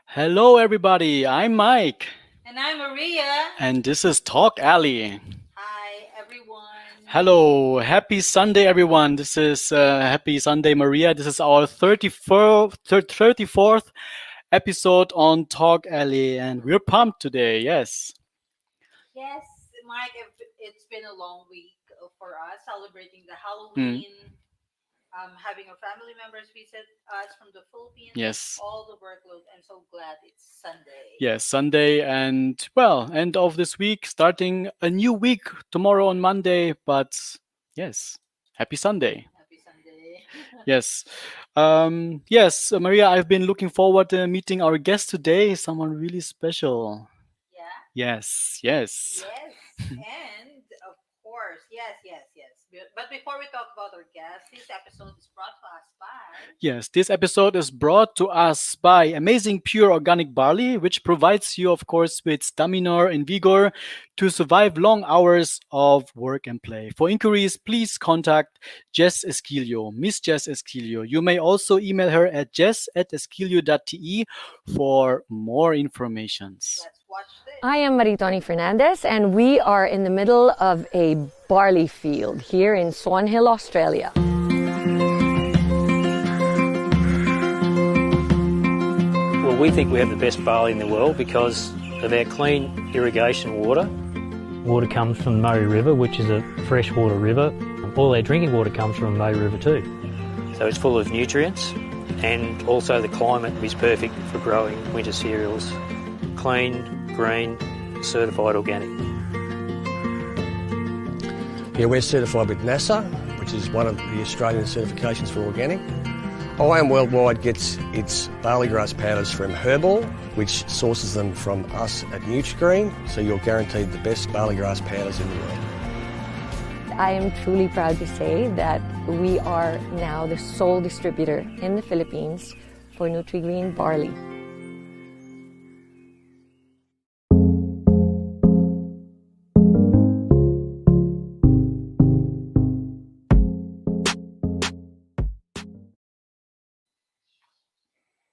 Hello, everybody. I'm Mike, And I'm Maria. and this is Talk Alley. Hi, everyone. Hello, happy Sunday, everyone. This is Happy Sunday, Maria. This is our 34th episode on Talk Alley, and we're pumped today. Yes, Yes, Mike, it's been a long week for us celebrating the Mm, Halloween, having our family members visit us from the Philippines, and yes, all the workload. I'm so glad it's Sunday. yes. Sunday, and well, end of this week, starting a new week tomorrow on Monday. But yes, happy Sunday. Happy Sunday. Yes. Yes, Maria, I've been looking forward to meeting our guest today, someone really special. Yeah. Yes, yes. Yes, and of course, yes. But before we talk about our guest, this episode is brought to us by. Yes, this episode is brought to us by Amazing Pure Organic Barley, which provides you, of course, with stamina and vigor to survive long hours of work and play. For inquiries, please contact Jess Esquilio, Miss Jess Esquilio. You may also email her at jess@esquilio.te for more informations. Let's watch this. I am Maritoni Fernandez, and we are in the middle of a barley field here in Swan Hill, Australia. Well, we think we have the best barley in the world because of our clean irrigation water. Water comes from the Murray River, which is a freshwater river. All our drinking water comes from the Murray River too. So it's full of nutrients, and also the climate is perfect for growing winter cereals. Clean, green, certified organic. Yeah, we're certified with NASA, which is one of the Australian certifications for organic. IAM Worldwide gets its barley grass powders from Herbal, which sources them from us at Nutrigreen, so you're guaranteed the best barley grass powders in the world. I am truly proud to say that we are now the sole distributor in the Philippines for Nutrigreen barley.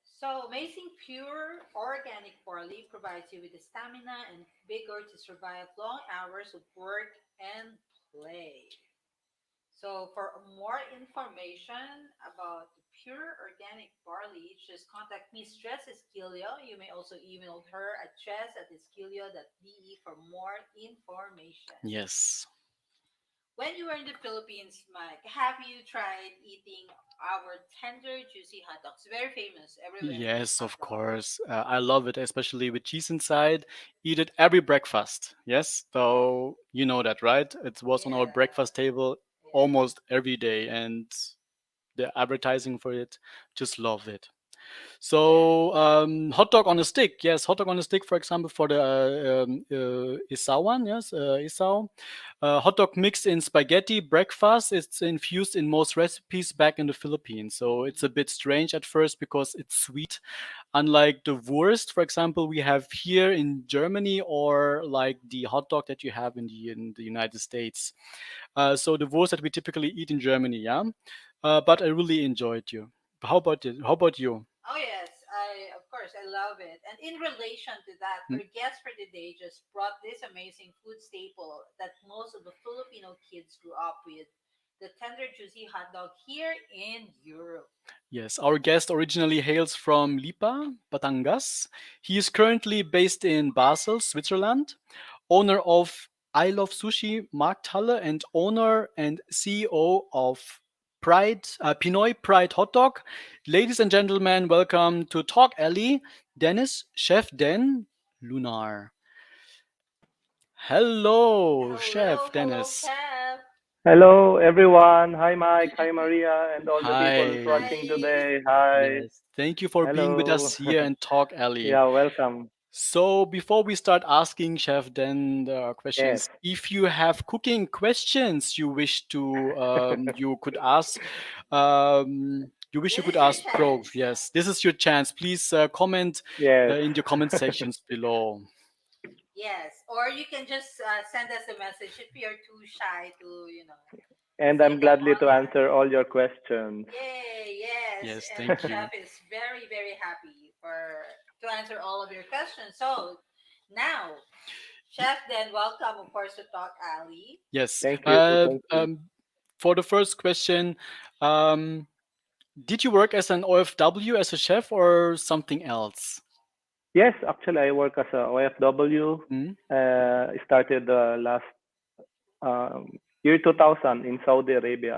So, amazing pure organic barley provides you with the stamina and vigor to survive long hours of work and play. So, for more information about the pure organic barley, just contact Miss Jess Esquilio. You may also email her at jess@esquilio.de for more information. Yes. When you were in the Philippines, Mike, have you tried eating our tender, juicy hot dogs? Very famous everywhere, this Yes, hot of dog. course. I love it, especially with cheese inside. Eat it every breakfast. Yes, so you know that, right? It was on our Yeah, breakfast table yeah. almost every day, and the advertising for it, just love it. Yeah. So hot dog on a stick, yes, hot dog on a stick, for example, for the Isawan, yes, Isao. Hot dog mixed in spaghetti breakfast. It's infused in most recipes back in the Philippines. So it's a bit strange at first because it's sweet, unlike the Wurst, for example, we have here in Germany, or like the hot dog that you have in the United States. So the Wurst that we typically eat in Germany, yeah. But I really enjoyed you. How about it? How about you? Oh yes, I of course I love it. And in relation to that, Mm, our guest for today just brought this amazing food staple that most of the Filipino kids grew up with, the tender juicy hot dog here in Europe. yes, our guest originally hails from Lipa, Batangas. He is currently based in Basel, Switzerland, owner of I Love Sushi, Markthalle, and owner and CEO of Pinoy Pride Hot Dog. Ladies and gentlemen, welcome to Talk Alley, Dennis, Chef Den Lunar. Hello, Hello, Chef hello, Dennis. chef. Hello, everyone. Hi, Mike. Hi, Maria, and all the people who's Hi. watching Hi. today. Hi. Yes, thank you for being with us Hello. here in Talk Alley. Yeah, welcome. So before we start asking Chef then the Yes. questions, if you have cooking questions you wish to you could ask, you This could is your ask Pro. chance. Yes, this is your chance. Please comment Yes. in your comment sections below. Yes, or you can just send us a message if you're too shy to, And say I'm them gladly to online. answer all your questions. Yay, yes. Yes, And thank Chef you. is very, very happy for to answer all of your questions. So now, Chef, then welcome, of course, to Talk Alley. Yes. Thank you. Thank you. For the first question, um, did you work as an OFW as a chef or something else? Yes, actually, I work as a OFW. Hmm? Started last year 2000 in Saudi Arabia.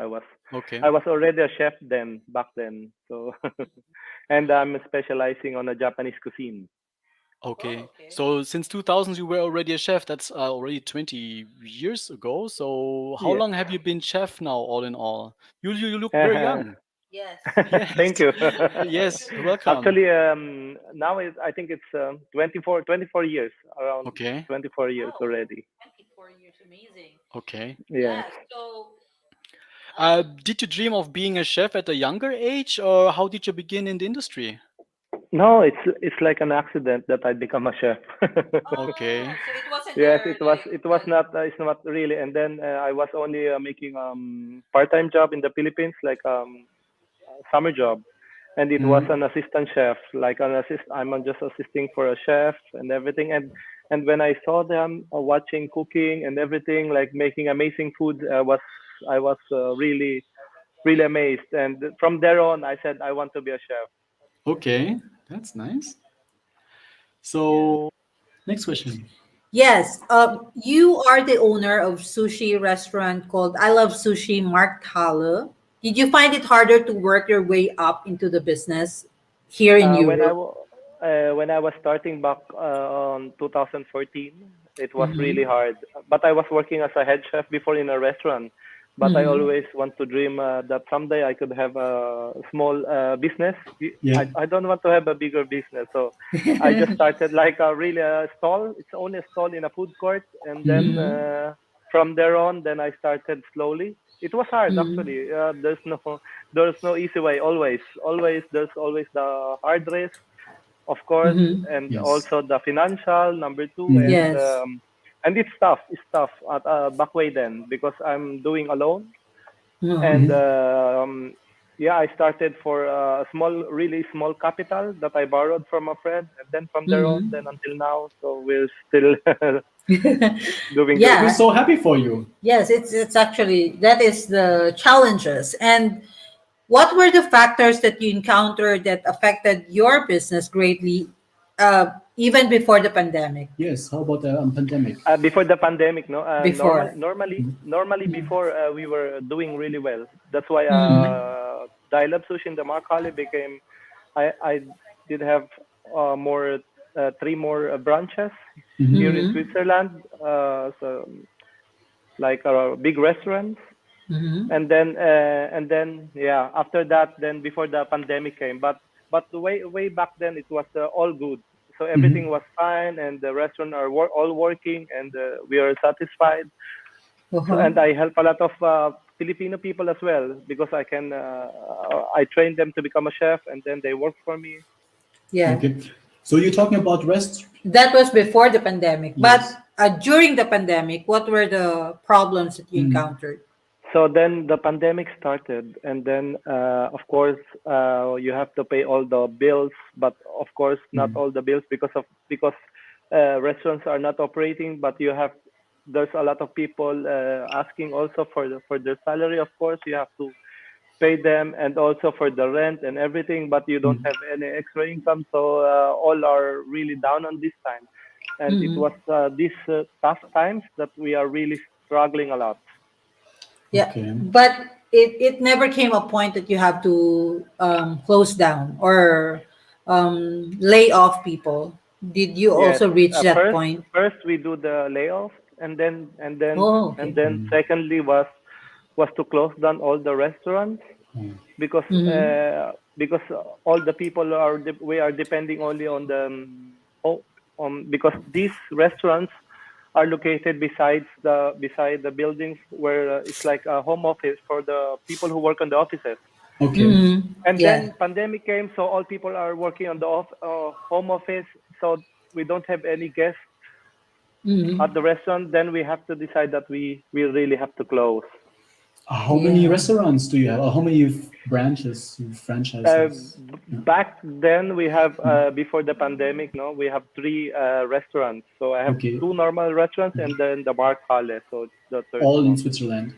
Okay. I was already a chef then, back then. So, and I'm specializing on a Japanese cuisine. Oh, Okay. okay. So since 2000 you were already a chef. That's already 20 years ago. So how Yeah. long have you been chef now all in all? You look very young. Yes. Thank Yes. you. Yes, welcome. Actually, now I think it's 24 years, around Okay. 24 years Wow, already. 24 years. Amazing. Okay. Yes. Yeah. So, um, Did you dream of being a chef at a younger age or how did you begin in the industry? No, it's like an accident that I become a chef. Okay. oh, so it wasn't Yes, your it was not it's not really. And then I was only making part-time job in the Philippines, like summer job, and it was Mhm. an assistant chef, like an assist. Just assisting for a chef and everything. And when I saw them watching cooking and everything, like making amazing food, I was really really amazed. And from there on, I said I want to be a chef. Okay, that's nice. yeah. So, next question. Yes. You are the owner of sushi restaurant called I Love Sushi Mark Halle. Did you find it harder to work your way up into the business here in Uh, when I Europe? wa- when I was starting back on 2014, it was really Mm-hmm. hard. But I was working as a head chef before in a restaurant. But I Mm-hmm. always want to dream that someday I could have a small business. Yeah. I don't want to have a bigger business, so I just started like a really a stall. It's only a stall in a food court, and then Mm-hmm. from there on, then I started slowly. It was hard Mm-hmm. actually. There's no easy way. Always there's always the hard risk, of course, Mm-hmm. and Yes. also the financial number two, Mhm. Yes. and it's tough. It's tough at back way then because I'm doing alone, Uh-huh. and Mhm. yeah, I started for a really small capital that I borrowed from a friend, and then from there on, Mm-hmm. then until now, so we're still doing good. We're Yeah. so happy for you. Yes, it's actually that is the challenges. And what were the factors that you encountered that affected your business greatly, even before the pandemic? Yes. How about the pandemic? Before the pandemic, no, Before. normally before we were doing really well. That's why Mm-hmm. Dial-Up Sushi in the Makali became. I did have more three more branches Mhm. here in Mm-hmm. Switzerland. So like big restaurants, Mm-hmm. and then yeah, after that, then before the pandemic came, but way back then it was all good. So everything Mhm. was fine, and the restaurant are all working, and we are satisfied. So, Uh-huh. and I help a lot of Filipino people as well because I train them to become a chef, and then they work for me. Yeah. Okay. So you're talking about rest? That was before the pandemic. But Yes. during the pandemic, what were the problems that you Mm. encountered? So then the pandemic started, and then of course you have to pay all the bills, but of course not Mm. all the bills because restaurants are not operating. But there's a lot of people asking also for their salary. Of course, you have to pay them, and also for the rent and everything. But you don't Mm. have any extra income, so all are really down on this time. And it was Mm-hmm. these tough times that we are really struggling a lot. Yeah. Okay. But it never came a point that you have to close down or lay off people. Did you Yes. also reach that First, point? first we do the layoff, and then and then Oh, and okay. then Mm. secondly was to close down all the restaurants Mm. because Mm-hmm. all the people we are depending only on the home. because these restaurants are located beside the buildings where it's like a home office for the people who work on the offices. Okay. And Yeah. then pandemic came, so all people are working on the home office, so we don't have any guests at the restaurant. Then we have to decide that we really have to close. How many Yeah. restaurants do you have? Or how many branches, franchises? Yeah. Back then we have before the pandemic, no, we have three restaurants. So I have Okay. two normal restaurants and then the Mark Halle, so it's the third All in one. Switzerland.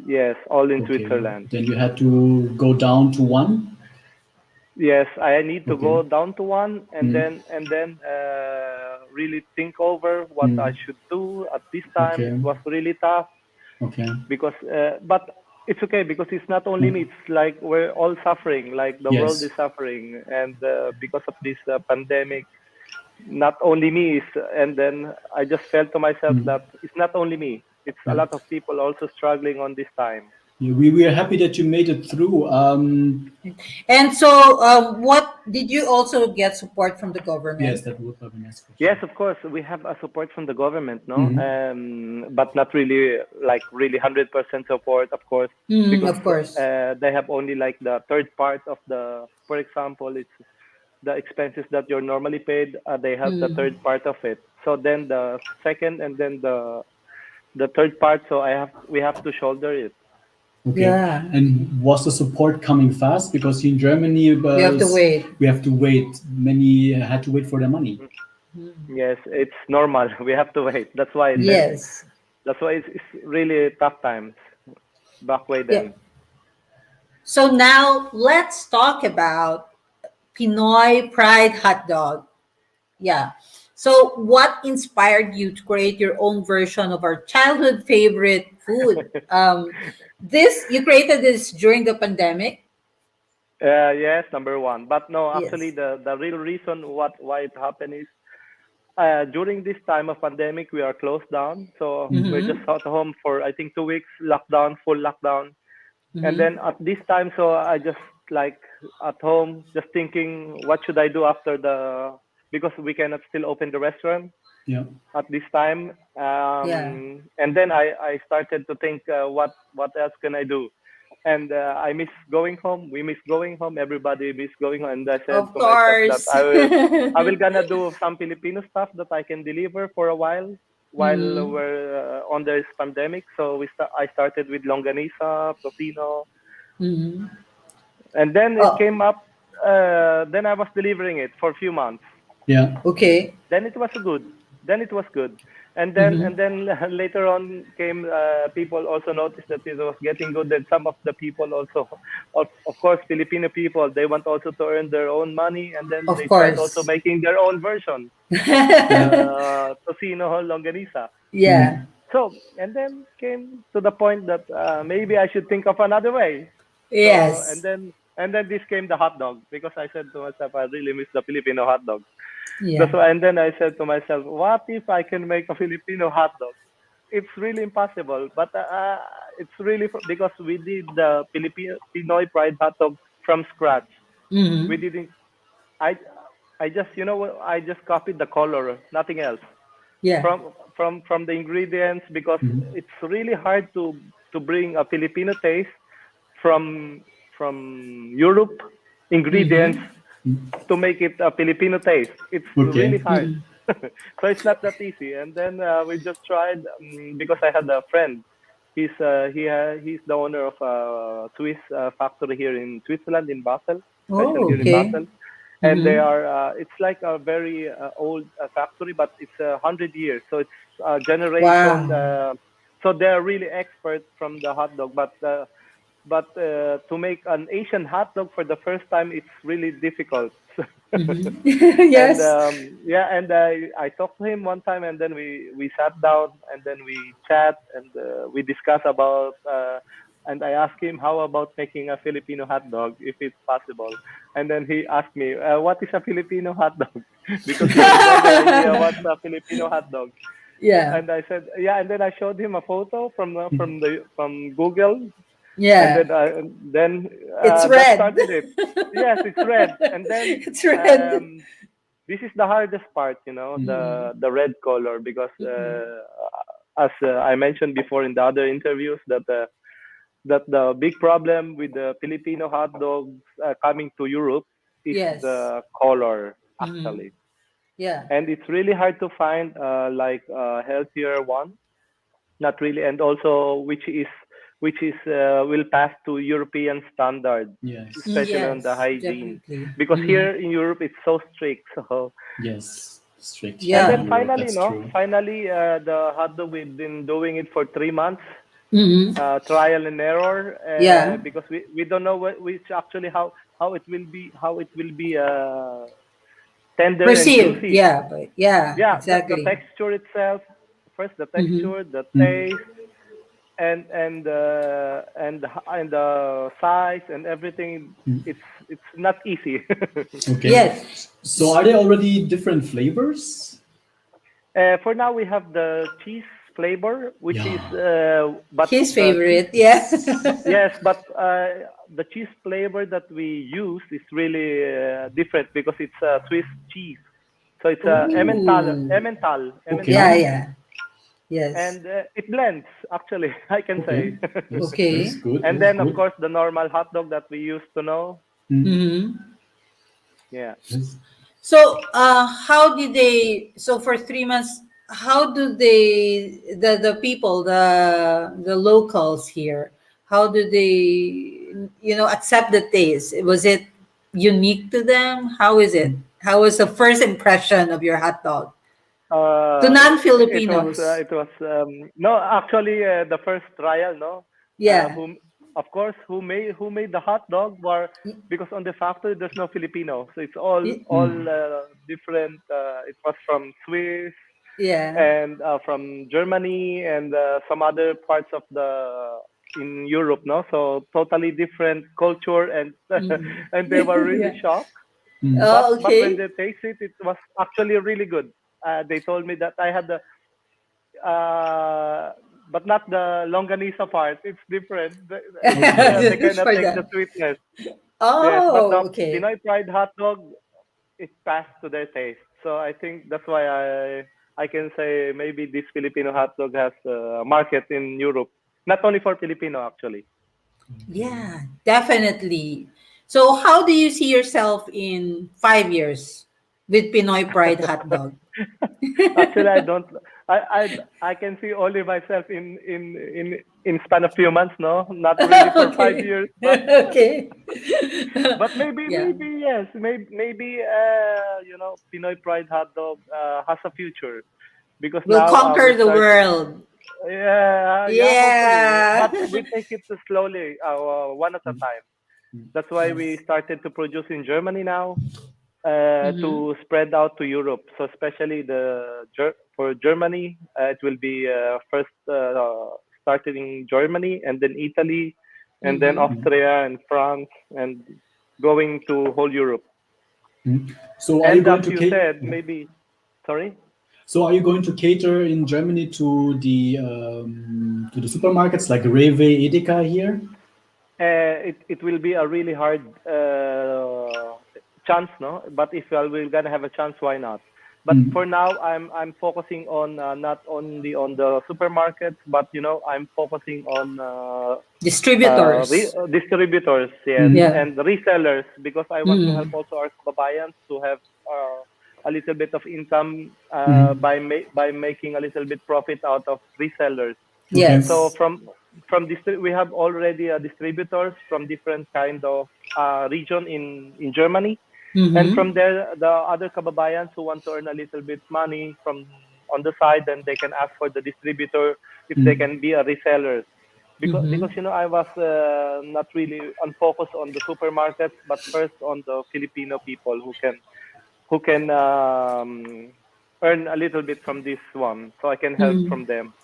Yes, all in Okay. Switzerland. Then you had to go down to one. Yes, I need to Okay. go down to one Mm. and then really think over what I Mm. should do at this time. Okay. It was really tough Okay. because but it's okay because it's not only me. Mm. It's like we're all suffering, like the world is Yes. suffering, and because of this pandemic, not only me is, and then I just felt to myself Mm. that it's not only me. It's a Yeah. lot of people also struggling on this time. Yeah, we are happy that you made it through. And so, what did you also get support from the Yes, government? that would have been a nice Yes, question. of course, we have a support from the government, no, Hmm. but not really like really 100% support, of course, because Of course. they have only like the third part of the. For example, it's the expenses that you're normally paid. They have the third part of it. So then the second and then the third part. So we have to shoulder it. Okay. Yeah. And was the support coming fast? Because here in Germany, We have to wait. we have to wait. Many had to wait for their money. Yes, it's normal. We have to wait. Yes. That's why it's really tough times back way Yeah. then. So now let's talk about Pinoy Pride hot dog. Yeah. So what inspired you to create your own version of our childhood favorite food? This you created this during the pandemic. Yes, number one. But no, actually, Yes. the real reason why it happened is during this time of pandemic, we are closed down. So we're just Mm-hmm. at home for I think 2 weeks, lockdown, full lockdown. And Mm-hmm. then at this time, so I just like at home, just thinking, what should I do after the because we cannot still open the restaurant Yeah. at this time. Yeah. And then I started to think, what else can I do? And I miss going home. We miss going home. Everybody miss going home. And I said Of to myself that course. I will gonna do some Filipino stuff that I can deliver for a while Mm-hmm. we're on this pandemic. So I started with longanisa, tocino, Mm-hmm. and then it Oh, came up. Then I was delivering it for a few months. Yeah. okay. Then it was good. Then it was good. Mm-hmm. And then later on came people also noticed that it was getting good. And some of the people also, of course, Filipino people, they want also to earn their own money, and then Of they tried also course. making their own version of Yeah. the tocino longanisa. Yeah. Mm. So and then came to the point that maybe I should think of another way. So Yes. and then this came the hot dog because I said to myself I really miss the Filipino hot dog. That's Yeah. why, and then I said to myself, what if I can make a Filipino hot dog? It's really impossible, but it's really because we did the Filipino Pinoy Pride hot dog from scratch. We Mm-hmm. didn't. I I just I just copied the color, nothing else Yeah. from the ingredients because Mhm. it's really hard to bring a Filipino taste from Europe ingredients Mm-hmm. to make it a Filipino taste. It's really Okay. hard. So it's not that easy. And then we just tried because I had a friend. He's the owner of a Swiss factory here in Switzerland in Basel, especially Oh, here in okay. Basel. And they Mm-hmm. are it's like a very old factory, but it's 100 years. So it's a generation. Wow. So they're really experts from the hot dog, but to make an Asian hot dog for the first time, it's really difficult. Mm-hmm. And Yes. yeah, and I talked to him one time, and then we sat down, and then we chat, and we discuss about. And I asked him how about making a Filipino hot dog if it's possible. And then he asked me, "What is a Filipino hot dog?" Because he has never idea what's a Filipino hot dog. Yeah. And I said, "Yeah." And then I showed him a photo from Google, and Yeah. then It's that red. started it. Yes, it's red. And then It's red. um, this is the hardest part, you know, Mm-hmm. the red color, because Mm-hmm. as I mentioned before in the other interviews, that the big problem with the Filipino hot dogs coming to Europe is Yes. the color, Mm-hmm. actually. Yeah. And it's really hard to find like a healthier one, not really, and also which is will pass to European standards, Mm, Yes. especially on the yes, hygiene, definitely. because Mm-hmm. here in Europe it's so strict. So, Yes. Strict here and in Yeah. then Europe. finally, That's no, true. finally, the hot dog, we've been doing it for 3 months, Mm-hmm. trial and error, Yeah. because we don't know which actually how it will be tender and Perceived. juicy. Yeah. But yeah, Yeah, the exactly. texture itself, first the Mm-hmm. texture, the Mm. taste, and the size and everything. Mm. It's not easy. Okay. Yes. So are there already different flavors? For now, we have the cheese flavor, which is Yeah. but His the cheese, favorite. Yeah. yes, but the cheese flavor that we use is really different because it's Swiss cheese. So it's Ooh. Yeah. Emmental, Okay. Yeah. Yes. and it blends. Actually, I can Okay. say. That's Okay. good. And That's then, of good. course, the normal hot dog that we used to know. Mm. Mm-hmm. Yeah. Yes. So, how did they? So for 3 months, how do they? The people, the locals here, how do they? Accept the taste? Was it unique to them? How is it? Mm. How was the first impression of your hot dog to It was non-Filipinos? no, actually, the first trial, no, Yeah. whom of course who made the hot dog were, because on the factory there's no Filipino, so it's all Mm. different. It was from Swiss Yeah. and from Germany and some other parts of the in Europe, no, so totally different culture, and Mhm. and they were really Yeah. shocked. Mm. But Oh, when okay. they tasted it, it was actually really good. They told me that I had the uh, but not the longanisa part. It's different. Okay. They cannot For take the that. sweetness. Yes, but Oh, the okay. Pinoy Pride hot dog, it passed to their taste. So I think that's why I can say maybe this Filipino hot dog has a market in Europe, not only for Filipino actually. Yeah, definitely. So, how do you see yourself in 5 years with Pinoy Pride hot dog? Actually, I don't. I can see only myself in span of few months. No, not really for five Okay. years, Okay. but maybe Yeah. yes, maybe Pinoy Pride hot dog has a future, because We'll now conquer we're the starting. world. Yeah, hopefully, Yeah. but we take it slowly, one at a Mm. time. Mm. That's why we Yes. started to produce in Germany now, Mm-hmm. to spread out to Europe. So especially for Germany, it will be first started in Germany, and then Italy, and then Mm-hmm. Mm. Austria and France, and going to whole Europe. Mm. So are you And as going to you cater? said, maybe, sorry. So are you going to cater in Germany to the supermarkets like Rewe, Edeka here? It will be a really hard chance, no? But if we're gonna have a chance, why not? But Mm. for now, I'm focusing on not only on the supermarkets, but I'm focusing on Distributors. distributors, yes, Mm. Yeah. and resellers, because I want to help Mm. also our kababayans to have a little bit of income Mm. by making a little bit profit out of resellers. Okay. So Yes. we have already distributors from different kind of region in Germany, and Mm-hmm. from there the other kababayans who want to earn a little bit money from on the side, then they can ask for the distributor if they Mm. can be a reseller. Because Mm-hmm. I was not really unfocused on the supermarkets, but first on the Filipino people who can earn a little bit from this one, so I can help Mm. from them.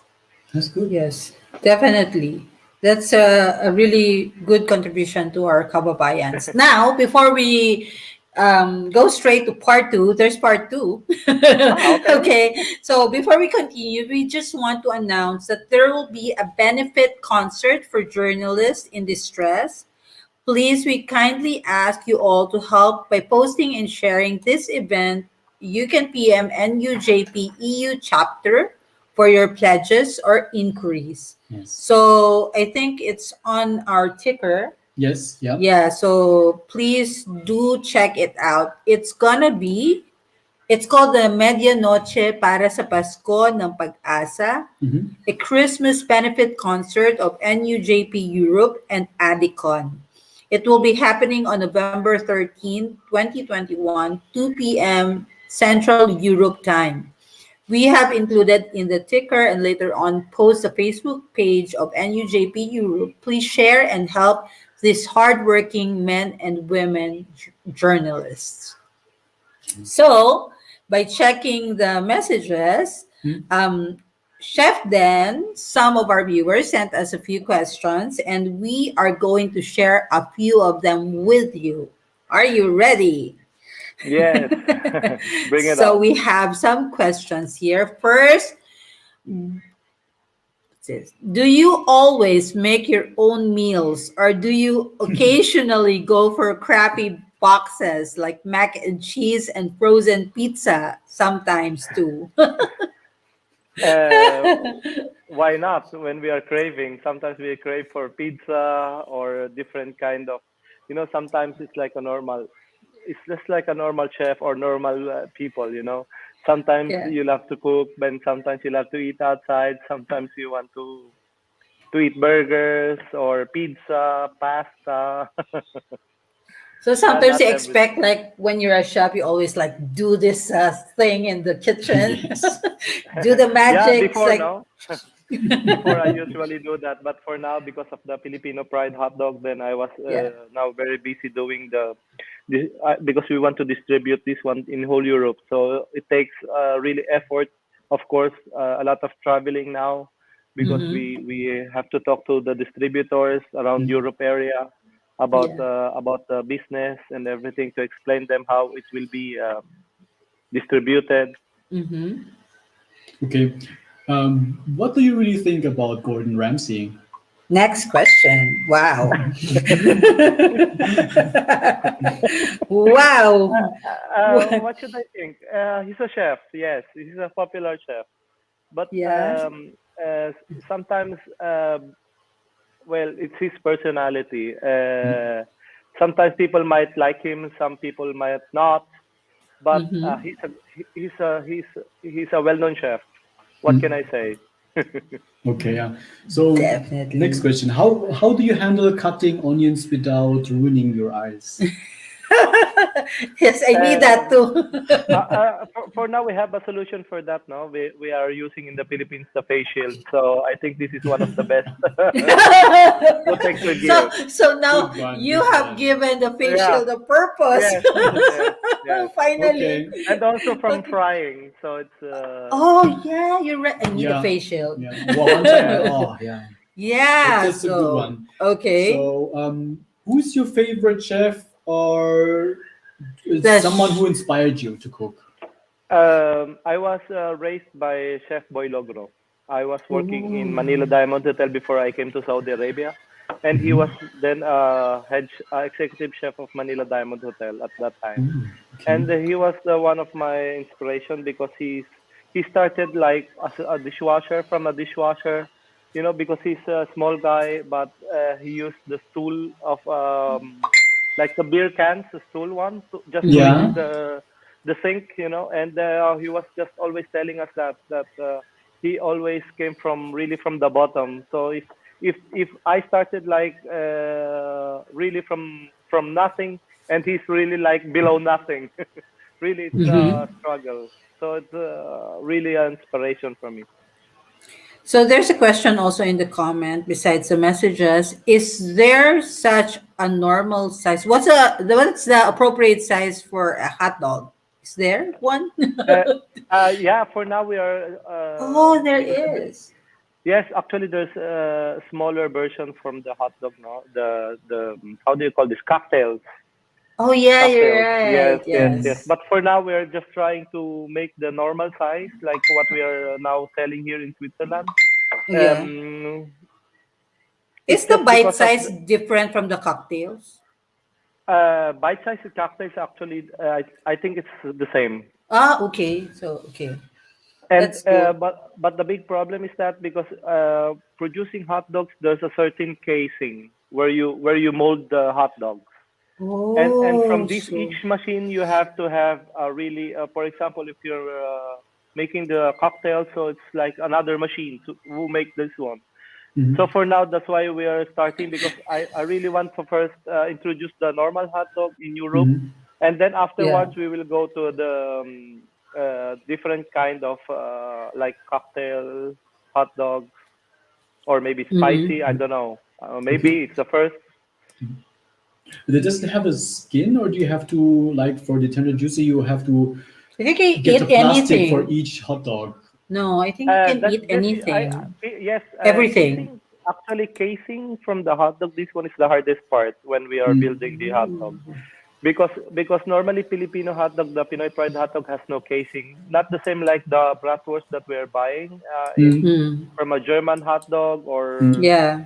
That's good. Yes, definitely. That's a really good contribution to our kababayans. Now, before we go straight to part two, there's part two. Okay. Okay, so before we continue, we just want to announce that there will be a benefit concert for journalists in distress. Please, we kindly ask you all to help by posting and sharing this event you can PM NUJP EU chapter for your pledges or inquiries. Yes. So I think it's on our ticker. Yes. Yeah. Yeah, so please do check it out. It's called the Medianoche para sa Pasko ng Pag-asa, Mhm. a Christmas benefit concert of NUJP Europe and Adicon. It will be happening on November 13, 2021, 2 p.m. Central Europe time. We have included in the ticker and later on post the Facebook page of NUJP Europe. Please share and help these hardworking men and women journalists. So, by checking the messages, Mm. Chef Dan, some of our viewers sent us a few questions, and we are going to share a few of them with you. Are you ready? Yes. Bring it So on. we have some questions here. First, says, do you always make your own meals or do you occasionally go for crappy boxes like mac and cheese and frozen pizza sometimes too? Uh, why not? When we are craving, sometimes we crave for pizza or a different kind of, sometimes it's just like a normal chef or normal people, Sometimes Yeah. you'll have to cook, but sometimes you'll have to eat outside. Sometimes you want to eat burgers or pizza, pasta. So Yeah, sometimes not you every. expect like when you're a chef, you always like do this thing in the kitchen, Yes. do the Yeah, magics before like no. Before I usually do that, but for now, because of the Filipino Pride hot dog, then I was yeah. now very busy doing because we want to distribute this one in whole Europe. So it takes really effort, of course, a lot of traveling now because Mm-hmm. we have to talk to the distributors around Mhm. Europe area Yeah. about the business and everything to explain them how it will be distributed. Mm-hmm. Okay. What do you really think about Gordon Ramsay? Next question. Wow. Wow. What should I think? He's a chef. Yes, he's a popular chef. But Yeah. sometimes, well, it's his personality. Sometimes people might like him, some people might not. But Mm-hmm. he's a well-known chef. What can I say? Okay, yeah. So next Definitely. question. How do you handle cutting onions without ruining your eyes? Yes, I need that Um, too. for now, we have a solution for that. Now we are using in the Philippines the face shield. So I think this is one of the best protective so gear. so now Good one, you good have one. given the Yeah. facial the purpose. Yes. Yes. Yes. Finally. Okay. And also from Okay. frying. So it's Oh yeah, you're right. I need a Yeah. face shield. Yeah. Well, one time I yes. oh yeah. Yeah. That's a good So one. okay. So who's your favorite chef or The someone who inspired you to cook? I was raised by Chef Boy Logro. I was working in Manila Ooh. Diamond Hotel before I came to Saudi Arabia, and he was Mhm. then executive chef of Manila Diamond Hotel at that time. Mm, okay. And he was one of my inspiration because he started like as a dishwasher from a dishwasher, because he's a small guy, but he used the stool of like the beer cans, the stool one, just to reach Yeah. the sink, and he was just always telling us that he always came from really from the bottom. So if I started like really from nothing, and he's really like below nothing, really it's a Mm-hmm. struggle. So it's really an inspiration for me. So there's a question also in the comment besides the messages. Is there such a normal size? What's the appropriate size for a hot dog? Is there one? Uh, yeah, for now we are Oh, there because is. yes, actually there's a smaller version from the hot dog now. The how do you call this, cocktails? Oh yeah, you're Cocktails. Yes, right. yes, yes. Mm. Yes. But for now we're just trying to make the normal size, like what we are now selling here in Switzerland. Yeah. Um, it's Is the just bite because of size different from the cocktails? bite-sized cocktails. Actually, I think it's the same. Ah, okay. So, okay. And That's good. but the big problem is that because producing hot dogs, there's a certain casing where you mold the hot dogs. And from Oh, this so. each machine you have to have a really for example if you're making the cocktail, so it's like another machine to who make this one. So Mhm. for now that's why we are starting, because I really want to first introduce the normal hot dog in Europe, Mhm. and then Yeah. afterwards we will go to the different kind of like cocktail hot dogs, or maybe Mm-hmm. spicy, I don't know, Okay. maybe it's the first. Does it have a skin, or do you have to, like, for the tender juicy, you have to I think you get a eat plastic for anything. each hot dog? No, I think you can That eat this anything. yes, Everything. casing, actually casing from the hot dog. This one is the hardest part when we are Mm. building the hot dog, because normally Filipino hot dog, the Pinoy fried hot dog has no casing. Not the same like the bratwurst that we are buying in Mm. Mm. from a German hot dog, or Mm. Yeah.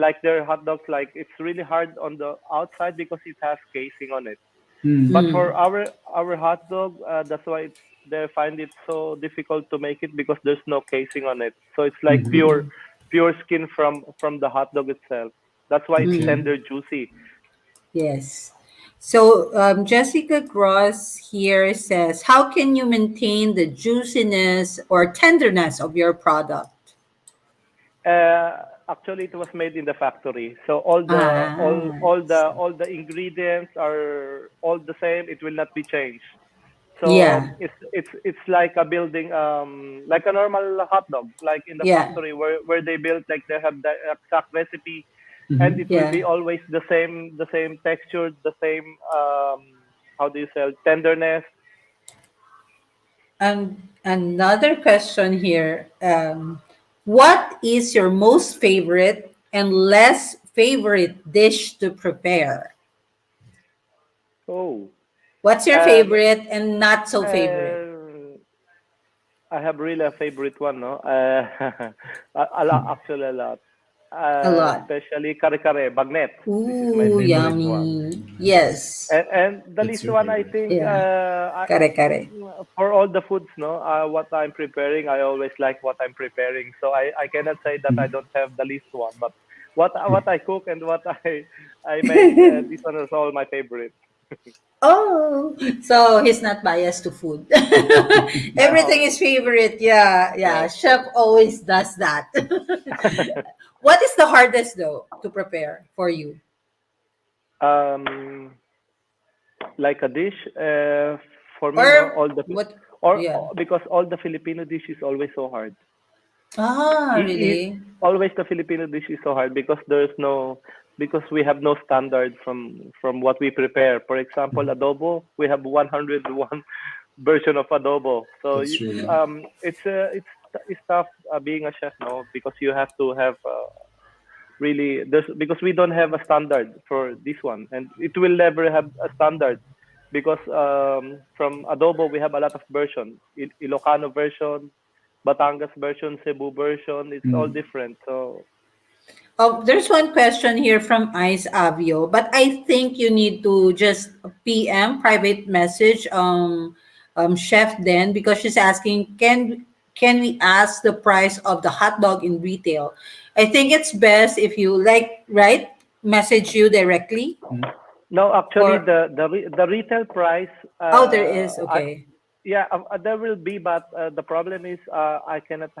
like their hot dogs. Like it's really hard on the outside because it has casing on it. Mm. But for Mm. our hot dog, that's why they find it so difficult to make it, because there's no casing on it. So it's like Mhm. pure skin from the hot dog itself. That's why it's Okay. Mm. tender, juicy. Yes. So Jessica Gross here says, how can you maintain the juiciness or tenderness of your product? Actually, it was made in the factory, so all the Ah, all the ingredients are all the same. It will not be changed. So yeah, it's like a building, like a normal hot dog, like in the yeah, factory where they build, like they have the exact recipe, and Mhm. it will yeah. be always the same texture, the same how do you say, tenderness. Another question here. What is your most favorite and less favorite dish to prepare? Oh, What's your um, favorite and not so favorite? uh, I have really a favorite one, no? A lot, actually a lot. A lot. Especially kare kare, bagnet. This is my Ooh, favorite one. yummy. Yes. And the That's least your one, I favorite. think, Yeah. Kare kare. for all the foods, no, what I'm preparing, I always like what I'm preparing. So I cannot say that I don't have the least one, but what I cook and what I make, this one is all my favorite. Oh, so he's not biased to food. Everything is No, favorite. Yeah, yeah. yes. Chef always does that. What is the hardest though to prepare for you? um, like a dish, for me, no, Or what? Yeah. because all the Filipino dish is always so hard. Ah, I- i- really? Always the Filipino dish is so hard because there's no, because we have no standard from what we prepare. For example, adobo, we have 101 version of adobo. So That's true. Yeah. it's tough being a chef, no, because you have to have really, there's, because we don't have a standard for this one, and it will never have a standard, because from adobo we have a lot of version, Ilocano version, Batangas version, Cebu version, it's all Mm. different. So Oh, there's one question here from Ice Avio, but I think you need to just PM private message Chef Den, because she's asking, can we ask the price of the hot dog in retail? I think it's best if you like, right, message you directly. Mm. no, actually Or the retail price, oh, there is, okay. yeah, there will be, but the problem is I cannot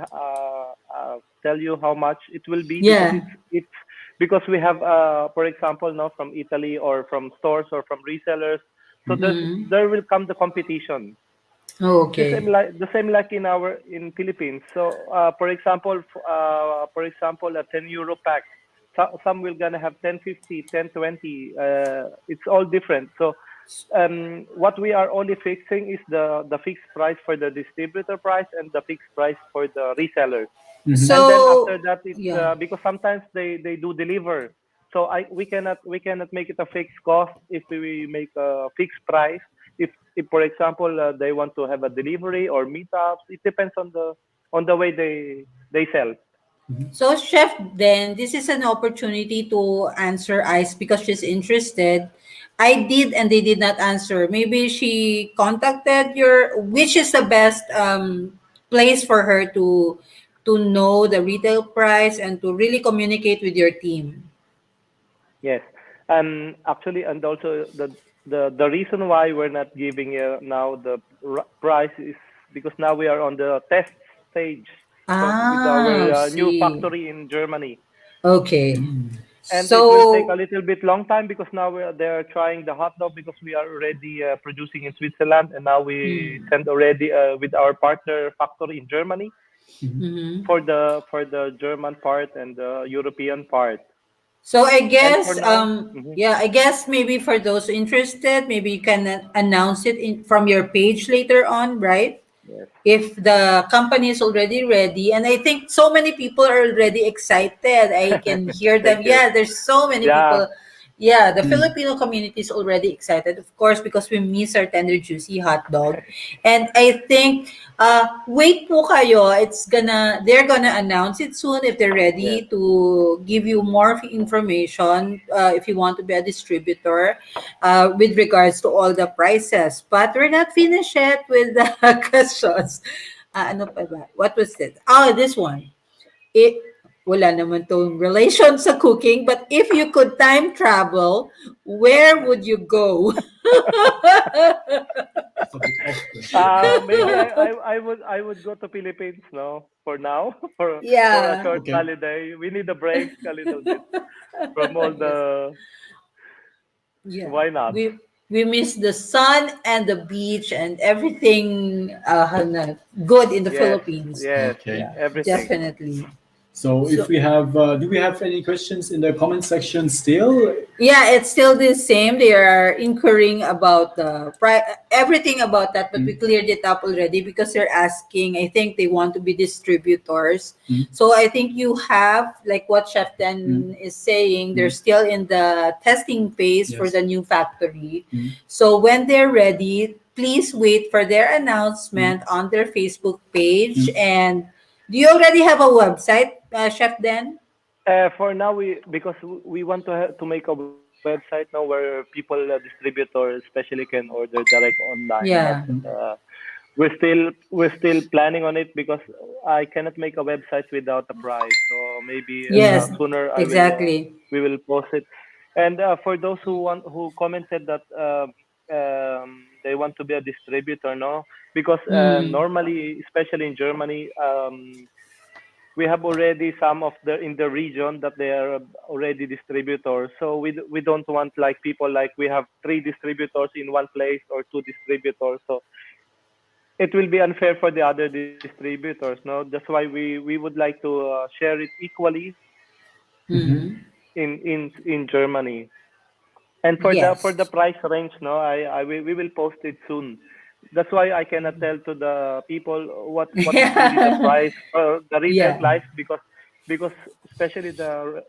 tell you how much it will be, because Yeah. it's because we have for example now from Italy or from stores or from resellers, so Mm-hmm. there will come the competition. Oh, It's okay. the same like in our in Philippines. So for example a 10 euro pack. Some will gonna have 10.50, 10.20. It's all different. So what we are only fixing is the fixed price for the distributor price and the fixed price for the resellers. Mhm. And then after So that, it's yeah. because sometimes they do deliver. So we cannot make it a fixed cost if we make a fixed price. If for example they want to have a delivery or meetups, it depends on the way they sell. So, Chef, then this is an opportunity to answer Ice because she's interested. I did, and they did not answer. Maybe she contacted which is the best place for her to know the retail price and to really communicate with your team. Yes, and actually, and also the reason why we're not giving now the price is because now we are on the test stage with our new See. factory in Germany, Okay. and it will take a So, little bit long time because now they're trying the hot dog because we are already producing in Switzerland, and now we mm, send already with our partner factory in Germany mhm. for the German part and the European part, So I and for guess, now. Mhm. yeah, I guess maybe for those interested, maybe you can announce it from your page later on, right? Yes. If the company is already ready, and I think so many people are already excited. I can hear them. Thank you. Yeah, there's so many Yeah, people. Yeah, the Mm. Filipino community is already excited, of course, because we miss our tender juicy hot dog. And I think wait po kayo, they're gonna announce it soon if they're yes. ready to give you more information, if you want to be a distributor, with regards to all the prices. But we're not finished yet with the questions. Ano pa ba? What was it? Oh, this one. It, wala naman tong relation sa cooking, but if you could time travel, where would you go? It's a bit off question. Maybe I would go to Philippines, no, for now, for a Yeah. short Okay. holiday. We need a break a little bit from all Yes. the. Yeah. Why not? We miss the sun and the beach and everything good in the Yes, Philippines. yes, Okay. Yeah, everything. definitely. So if So we have, do we have any questions in the comment section still? yeah, it's still the same. They are inquiring about everything about that, but we Mm, cleared it up already because they're asking. I think they want to be distributors. mm, So I think you have, like what Chef mm, Den is saying, they're mm. still in the testing phase for Yes. the new factory. Mm, So when they're ready, please wait for their mm, announcement on their Facebook page. mm. And do you already have a website, Chef Den? For now, because we want to make a website now where people, distributors especially, can order direct online. But Yeah. we're still planning on it because I cannot make a website without a price. So maybe Yes, sooner exactly. we will post it. And for those who commented that they want to be a distributor, no, because Mm. normally, especially in Germany, we have already some of the in the region that they are already distributors. So we don't want like people like we have three distributors in one place or two distributors. So it will be unfair for the other distributors. No, that's why we would like to share it equally Mhm. Mm-hmm. in Germany. And for the Yes. price range, no, we will post it soon. That's why I cannot tell to the people what is really the Yeah. price, the retail Yeah. price, because especially the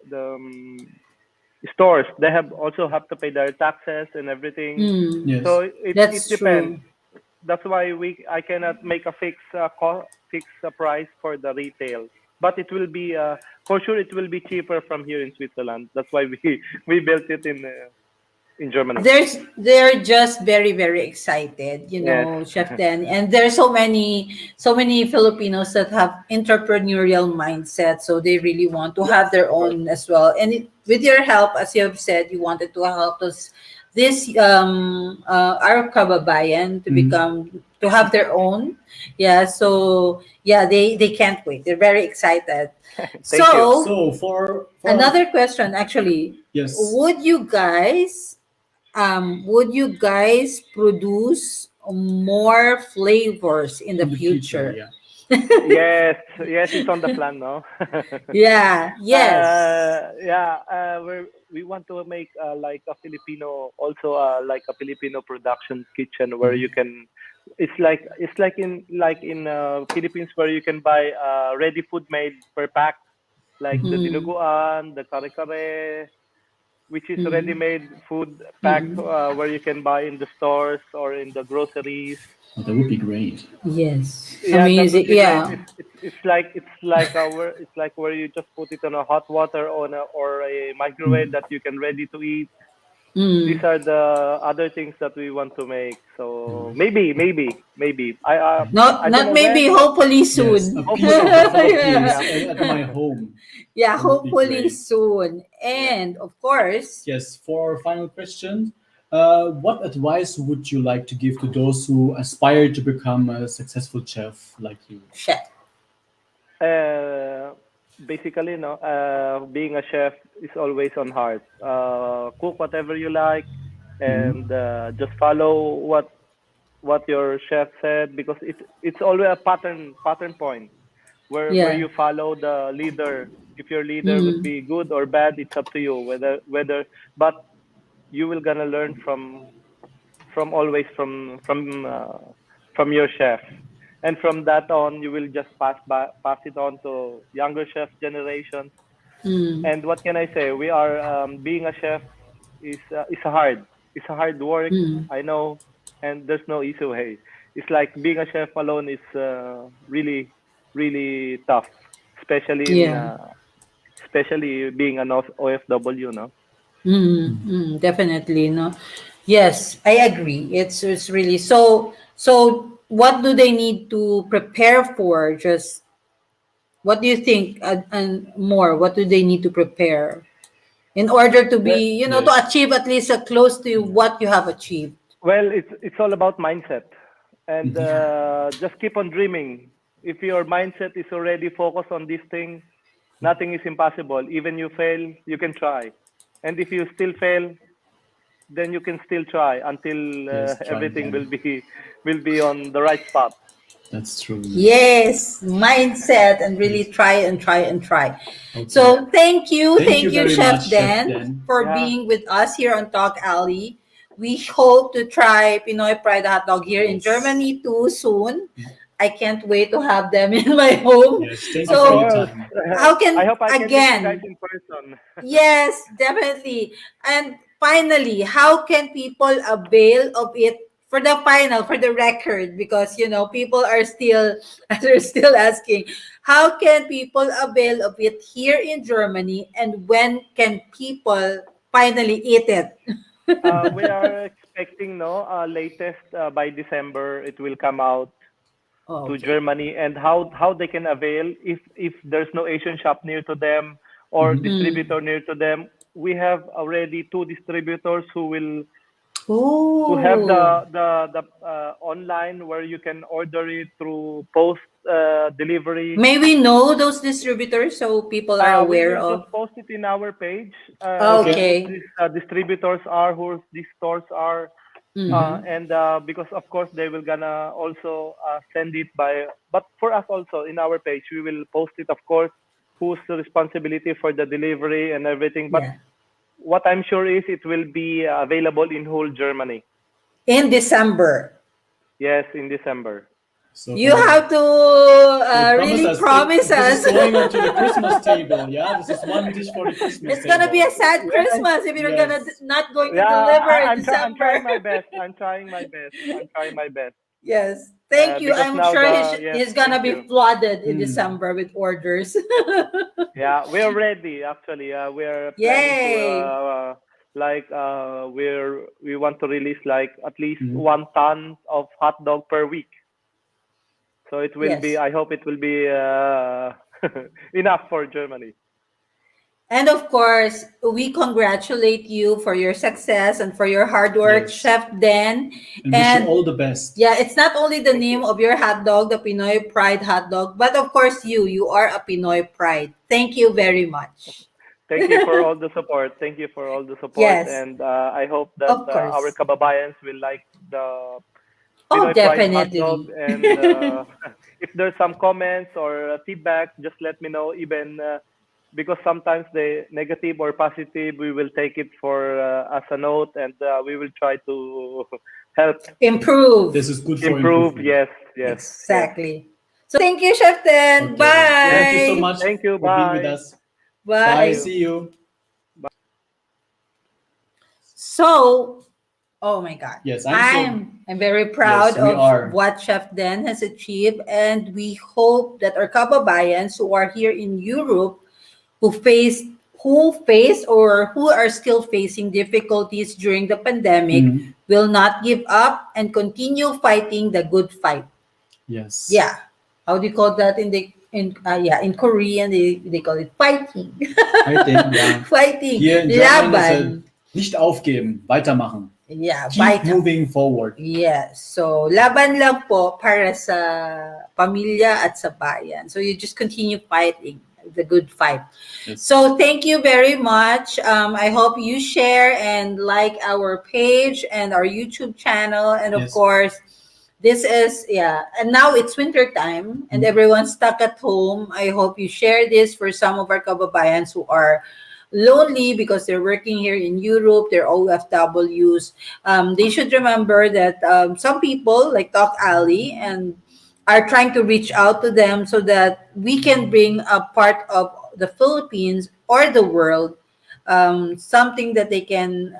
stores, they have also have to pay their taxes and everything. Mm. Yes. So it That's depends. true. That's why I cannot make a fixed price for the retail. But it will be for sure it will be cheaper from here in Switzerland. That's why we we built it in Germany. They're just very very excited, Yes. Chef Dan, and there's so many Filipinos that have entrepreneurial mindset, so they really want to Yes, have their of course. own as well. And with your help, as you have said, you wanted to help us this our kababayan Mm. to have their own. Yeah, so yeah, they can't wait. They're very excited. Thank you. So So for another question, actually, yes, would you guys produce more flavors in the in the future, future? yeah. Yes, yes, it's on the plan, no? Yeah, yes. Yeah, we want to make like a Filipino, also like a Filipino production kitchen where Mhm. you can. It's like in Philippines where you can buy ready food made per pack, like the Mhm. Mm, dinuguan, the kare kare, which is mm, ready-made food packed mm. where you can buy in the stores or in the groceries. Oh, that would be great. Yes. Yeah, that Amazing. would be great. Yeah. It's like where you just put it on a hot water or a microwave Mhm. that you can ready to eat. These Mm. are the other things that we want to make. So maybe. I don't Not know maybe, when, but hopefully Yes, soon. a piece of the Philippines yeah. at my home. Yeah, That would be hopefully great. soon. Yeah. And of course, Yes, for our final question, what advice would you like to give to those who aspire to become a successful chef like you? chef. Uh, Basically, no. Being a chef is always on heart. Cook whatever you like, Mhm. and just follow what your chef said, because it's always a pattern point where Yeah. you follow the leader. If your leader would Mm. be good or bad, it's up to you. Whether but you will gonna learn from always from your chef, and from that on you will just pass it on to younger chef generations. Mm. And what can I say? We are being a chef is a hard, it's a hard work. Mm. I know, and there's no easy way. It's like being a chef alone is really tough, especially in Yeah. especially being an OFW, no? Mm. Mm. Definitely, no. Yes, I agree. It's really so. So, what do they need to prepare for? Just what do you think, and more? What do they need to prepare in order to Well, be, to Yes. achieve at least close to Yeah. what you have achieved? well, it's all about mindset, and Mhm. Yeah. just keep on dreaming. If your mindset is already focused on this thing, nothing is impossible. Even you fail, you can try, and if you still fail, then you can still try until Yes, try everything again. will be on the right spot. That's true. Yes. Yes, mindset and really Yes. try and try and try. Okay. So Thank you thank you, very Chef much, Chef Dan, Dan. for Yeah, being with us here on Talk Alley. We hope to try Pinoy Pride hot dog here in Yes. Germany too soon. I can't wait to have them in my home. Yes. Thank you of for your So course. time. how I can hope I can meet you guys again? in person. Yes, definitely. And finally, how can people avail of it for the final, for the record? Because people are still they're still asking, how can people avail of it here in Germany, and when can people finally eat it? We are expecting, no, latest by December it will come out to Okay. Germany, and how they can avail if there's no Asian shop near to them or Mhm. Mm. distributor near to them. We have already two distributors who have Oh, the online where you can order it through post delivery. may we know those distributors so people are We aware will just of? post it in our page, Okay. who Okay. these distributors are, who these stores are, Mm. and because of course they will gonna also send it by. But for us also in our page, we will post it, of course, who's the responsibility for the delivery and everything. But Yeah. what I'm sure is it will be available in whole Germany. In December. Yes, in December. So You come on. have to You promise really us promise this is us. going onto the Christmas table. Yeah, this is one dish for the Christmas It's gonna be table. a sad Well, Christmas if you're gonna Yes. not going to yeah, deliver in I'm trying December. my best. I'm trying my best. I'm trying my best. Yes, thank you. Because I'm now sure yes, he's thank gonna be you. flooded in Hmm. December with orders. Yeah, we're ready actually. We're planning to Yay! we want to release like at least Hmm. 1 ton of hot dog per week. So it will be. Yes. I hope it will be enough for Germany. And of course, we congratulate you for your success and for your hard work, Yes. Chef Dan. And wish you And all the best. yeah, it's not only the Thank name you. of your hot dog, the Pinoy Pride hot dog, but of course you are a Pinoy Pride. Thank you very much. Thank you for all the support. Thank you for all the support, Yes, and I hope that of our course. kababayans will like the Oh, Pinoy Pride hot dog. definitely. And if there's some comments or feedback, just let me know. Even because sometimes the negative or positive, we will take it for as a note, and we will try to help Improve. This is good for improve. improvement. Yes, yes, yes, Exactly. So thank you, Chef Dan. Okay. yes. Thank you so Bye. much Thank you. for being with Bye. us. Thank Bye. Bye. you. See you. So, oh my God. Yes, I'm so. I'm very Yes, proud we of are. what Chef Dan has achieved, and we hope that our kababayans who are here in Europe, who face who face or who are still facing difficulties during the pandemic Mhm. will not give up and continue fighting the good fight. Yes. Yeah. How do you call that in Korean they call it fighting. Fighting, ja. Fighting. Here in German is a Laban. nicht aufgeben, weitermachen. Yeah, Keep moving forward. Yes. So, laban lang po para sa pamilya at sa bayan. So, you just continue fighting the good fight. Yes. So, thank you very much. I hope you share and like our page and our YouTube channel. And of Yes. course, this is, yeah. And now it's winter time and everyone's stuck at home. I hope you share this for some of our kababayans who are lonely because they're working here in Europe, they're OFWs. They should remember that some people like TalkAlley and are trying to reach out to them so that we can bring a part of the Philippines or the world, something that they can,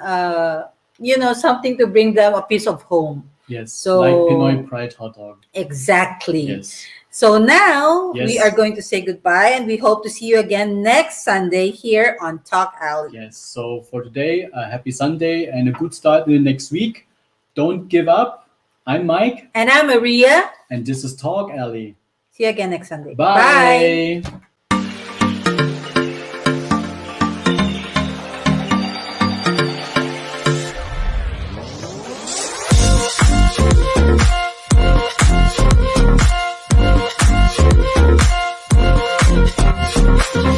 something to bring them a piece of home. Yes. So like Pinoy Pride hot dog. exactly. Yes. So now we Yes. are going to say goodbye and we hope to see you again next Sunday here on Talk Alley. Yes. So for today, a happy Sunday and a good start in the next week. Don't give up. I'm Mike. And I'm Maria. And this is Talk Alley. See you again next Sunday. Bye.